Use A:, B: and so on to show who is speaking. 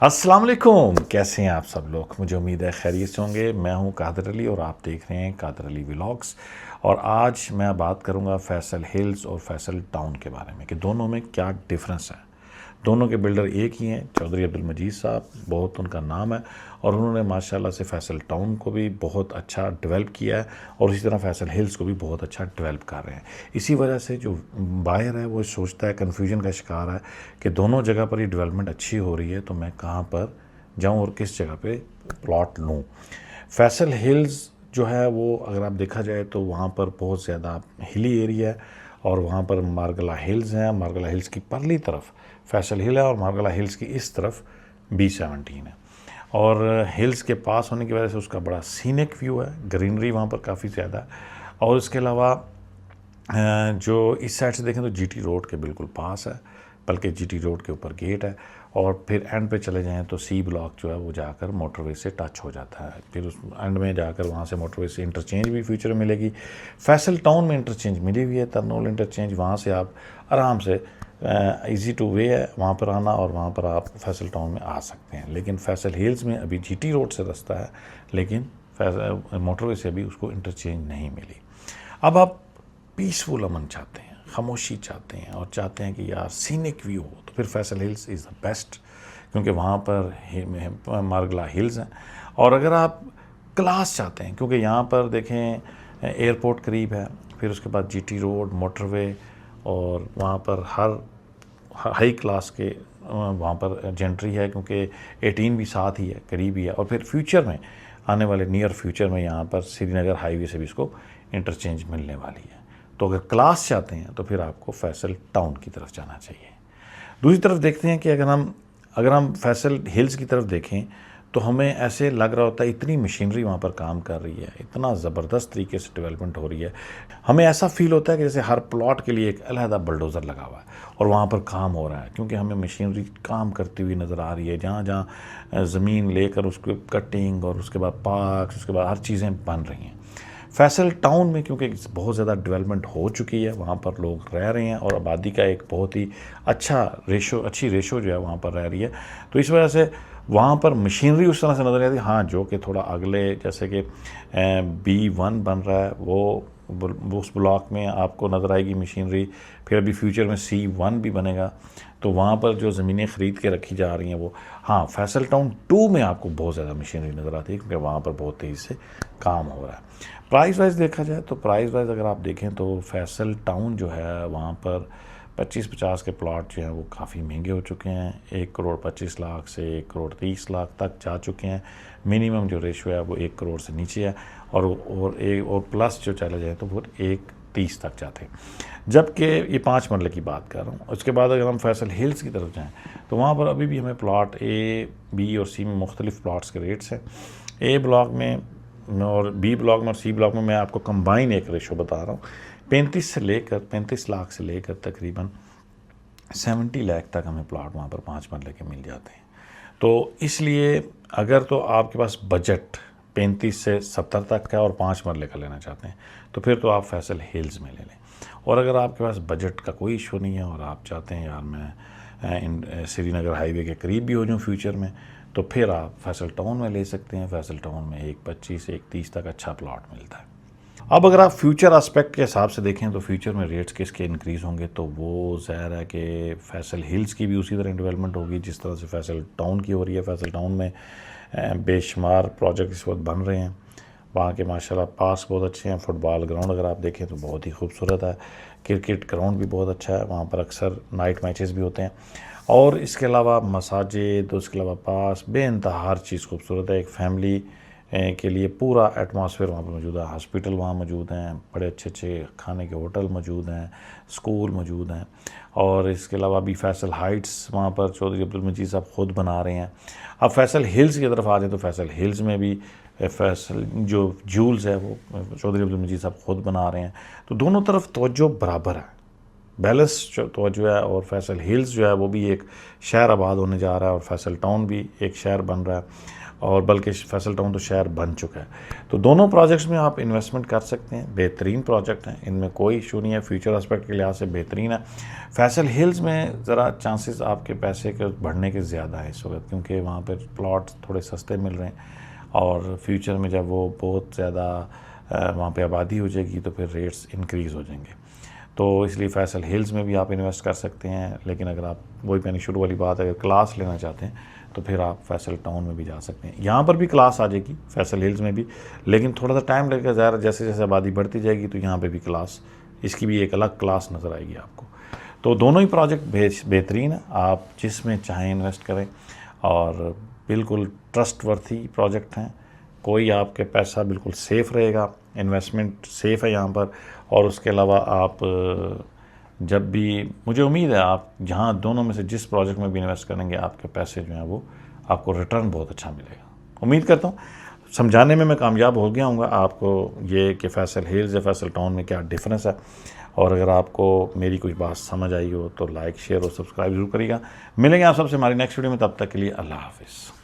A: अस्सलाम वालेकुम, कैसे हैं आप सब लोग। मुझे उम्मीद है खैरियत से होंगे। मैं हूं कादर अली और आप देख रहे हैं कादर अली व्लॉग्स। और आज मैं बात करूंगा फैसल हिल्स और फैसल टाउन के बारे में कि दोनों में क्या डिफरेंस है। दोनों के बिल्डर एक ही हैं, चौधरी अब्दुल मजीद साहब, बहुत उनका नाम है। और उन्होंने माशाल्लाह से फैसल टाउन को भी बहुत अच्छा डेवलप किया है और इसी तरह फैसल हिल्स को भी बहुत अच्छा डेवलप कर रहे हैं। इसी वजह से जो बायर है वो सोचता है, कन्फ्यूजन का शिकार है कि दोनों जगह पर ये डेवलपमेंट अच्छी हो रही है तो मैं कहाँ पर जाऊँ और किस जगह पे प्लॉट लूँ। फैसल हिल्स जो है वो अगर आप देखा जाए तो वहाँ पर बहुत ज़्यादा हिली एरिया है और वहाँ पर मार्गला हिल्स हैं। मार्गला हिल्स की परली तरफ फैसल हिल है और मार्गला हिल्स की इस तरफ B17 है। और हिल्स के पास होने की वजह से उसका बड़ा सीनिक व्यू है, ग्रीनरी वहाँ पर काफ़ी ज़्यादा है। और इसके अलावा जो इस साइड से देखें तो GT रोड के बिल्कुल पास है, बल्कि GT रोड के ऊपर गेट है। और फिर एंड पे चले जाएं तो C ब्लॉक जो है वो जाकर मोटरवे से टच हो जाता है। फिर उस एंड में जाकर वहाँ से मोटरवे से इंटरचेंज भी फ्यूचर में मिलेगी। फैसल टाउन में इंटरचेंज मिली हुई है, तरनोल इंटरचेंज, वहाँ से आप आराम से इजी टू वे है वहाँ पर आना और वहाँ पर आप फैसल टाउन में आ सकते हैं। लेकिन फैसल हिल्स में अभी GT रोड से रास्ता है, लेकिन मोटरवे से अभी उसको इंटरचेंज नहीं मिली। अब आप पीसफुल अमन चाहते हैं, खामोशी चाहते हैं और चाहते हैं कि यार सीनिक व्यू हो, तो फिर Faisal hills is the best, क्योंकि वहाँ पर मार्गला हिल्स हैं। और अगर आप क्लास चाहते हैं, क्योंकि यहाँ पर देखें एयरपोर्ट करीब है, फिर उसके बाद GT रोड, मोटरवे, और वहाँ पर हर हाई क्लास के वहाँ पर जेंट्री है, क्योंकि 18 भी साथ ही है, करीब ही है। और फिर फ्यूचर में आने वाले नियर फ्यूचर में यहाँ पर श्रीनगर हाईवे से भी इसको इंटरचेंज मिलने वाली है। तो अगर क्लास चाहते हैं तो फिर आपको फैसल टाउन की तरफ जाना चाहिए। दूसरी तरफ देखते हैं कि अगर हम फैसल हिल्स की तरफ देखें तो हमें ऐसे लग रहा होता है इतनी मशीनरी वहाँ पर काम कर रही है, इतना ज़बरदस्त तरीके से डेवलपमेंट हो रही है। हमें ऐसा फील होता है कि जैसे हर प्लॉट के लिए एक अलहदा बुलडोज़र लगा हुआ है और वहाँ पर काम हो रहा है, क्योंकि हमें मशीनरी काम करती हुई नज़र आ रही है। जहाँ जहाँ ज़मीन लेकर उसको कटिंग और उसके बाद पार्क्स, उसके बाद हर चीज़ें बन रही हैं। फैसल टाउन में क्योंकि बहुत ज़्यादा डेवलपमेंट हो चुकी है, वहाँ पर लोग रह रहे हैं और आबादी का एक बहुत ही अच्छी रेशो जो है वहाँ पर रह रही है, तो इस वजह से वहाँ पर मशीनरी उस तरह से नज़र आती है। हाँ, जो कि थोड़ा अगले जैसे कि B1 बन रहा है वो उस ब्लॉक में आपको नज़र आएगी मशीनरी। फिर अभी फ्यूचर में C1 भी बनेगा, तो वहाँ पर जो ज़मीनें ख़रीद के रखी जा रही हैं वो, हाँ, फैसल टाउन 2 में आपको बहुत ज़्यादा मशीनरी नज़र आती है, क्योंकि वहाँ पर बहुत तेज़ी से काम हो रहा है। प्राइस वाइज देखा जाए तो प्राइस वाइज अगर आप देखें तो फैसल टाउन जो है वहाँ पर 25-50 के प्लॉट जो हैं वो काफ़ी महंगे हो चुके हैं। 1,25,00,000 से 1,30,00,000 तक जा चुके हैं। मिनिमम जो रेशो है वो 1 करोड़ से नीचे है और प्लस जो चले जाए तो वो 1,30 तक जाते हैं, जबकि ये 5 मरले की बात कर रहा हूँ। उसके बाद अगर हम फैसल हिल्स की तरफ जाएँ तो वहाँ पर अभी भी हमें प्लॉट A, B और C में मुख्तलिफ प्लॉट्स के रेट्स हैं। A ब्लॉक में और B ब्लॉक में और C ब्लॉक में मैं आपको कंबाइन एक रेशो बता रहा हूँ। 35 लाख से लेकर तकरीबन 70 लाख तक हमें प्लॉट वहाँ पर 5 मरले के मिल जाते हैं। तो इसलिए अगर तो आपके पास बजट 35 से 70 तक का और 5 मरले का लेना चाहते हैं तो फिर तो आप फैसल हिल्स में ले लें। और अगर आपके पास बजट का कोई इशू नहीं है और आप चाहते हैं यार मैं श्रीनगर हाईवे के करीब भी हो जाऊँ फ्यूचर में, तो फिर आप फैसल टाउन में ले सकते हैं। फैसल टाउन में 1,25 से 1,30 तक अच्छा प्लॉट मिलता है। अब अगर आप फ्यूचर एस्पेक्ट के हिसाब से देखें तो फ्यूचर में रेट्स किसके इंक्रीज़ होंगे, तो वो ज़ाहिर है कि फैसल हिल्स की भी उसी तरह डेवलपमेंट होगी जिस तरह से फैसल टाउन की हो रही है। फैसल टाउन में बेशुमार प्रोजेक्ट इस वक्त बन रहे हैं। वहाँ के माशाल्लाह पार्क्स बहुत अच्छे हैं। फुटबॉल ग्राउंड अगर आप देखें तो बहुत ही खूबसूरत है। क्रिकेट ग्राउंड भी बहुत अच्छा है, वहाँ पर अक्सर नाइट मैचेस भी होते हैं। और इसके अलावा मसाजिद, उसके अलावा पास बेइंतहा हर चीज़ खूबसूरत है। एक फैमिली के लिए पूरा एटमॉस्फेयर वहाँ पर मौजूद है। हॉस्पिटल वहाँ मौजूद हैं, बड़े अच्छे अच्छे खाने के होटल मौजूद हैं, स्कूल मौजूद हैं। और इसके अलावा भी फैसल हाइट्स वहाँ पर चौधरी अब्दुल मजीद साहब ख़ुद बना रहे हैं। अब फैसल हिल्स की तरफ आ जाए तो फैसल हिल्स में भी फैसल जो जूल्स है वो चौधरी अब्दुल मजीद साहब ख़ुद बना रहे हैं। तो दोनों तरफ तवज्जो बराबर है, बैलेंस तो जो है, और फैसल हिल्स जो है वो भी एक शहर आबाद होने जा रहा है, और फैसल टाउन भी एक शहर बन रहा है, और बल्कि फैसल टाउन तो शहर बन चुका है। तो दोनों प्रोजेक्ट्स में आप इन्वेस्टमेंट कर सकते हैं, बेहतरीन प्रोजेक्ट हैं, इनमें कोई इशू नहीं है, फ्यूचर एस्पेक्ट के लिहाज से बेहतरीन है। फैसल हिल्स में ज़रा चांसेस आपके पैसे के बढ़ने के ज़्यादा है इस वक्त, क्योंकि वहाँ पर प्लॉट थोड़े सस्ते मिल रहे हैं, और फ्यूचर में जब वो बहुत ज़्यादा वहाँ पे आबादी हो जाएगी तो फिर रेट्स इंक्रीज़ हो जाएंगे। तो इसलिए फैसल हिल्स में भी आप इन्वेस्ट कर सकते हैं, लेकिन अगर आप वही मैंने शुरू वाली बात, अगर क्लास लेना चाहते हैं तो फिर आप फैसल टाउन में भी जा सकते हैं। यहाँ पर भी क्लास आ जाएगी फैसल हिल्स में भी, लेकिन थोड़ा सा टाइम लगेगा ज़्यादा, जैसे जैसे आबादी बढ़ती जाएगी तो यहाँ पे भी क्लास, इसकी भी एक अलग क्लास नज़र आएगी आपको। तो दोनों ही प्रोजेक्ट बेहतरीन है, आप जिसमें चाहें इन्वेस्ट करें, और बिल्कुल ट्रस्टवर्थी प्रोजेक्ट हैं। कोई आपके पैसा बिल्कुल सेफ़ रहेगा, इन्वेस्टमेंट सेफ़ है यहाँ पर। और उसके अलावा आप जब भी, मुझे उम्मीद है आप जहाँ दोनों में से जिस प्रोजेक्ट में भी इन्वेस्ट करेंगे, आपके पैसे जो हैं वो आपको रिटर्न बहुत अच्छा मिलेगा। उम्मीद करता हूँ समझाने में मैं कामयाब हो गया हूँगा आपको ये कि फैसल हिल्स या फैसल टाउन में क्या डिफरेंस है। और अगर आपको मेरी कोई बात समझ आई हो तो लाइक, शेयर और सब्सक्राइब जरूर करिएगा। मिलेंगे आप सबसे हमारी नेक्स्ट वीडियो में, तब तक के लिए अल्लाह हाफिज़।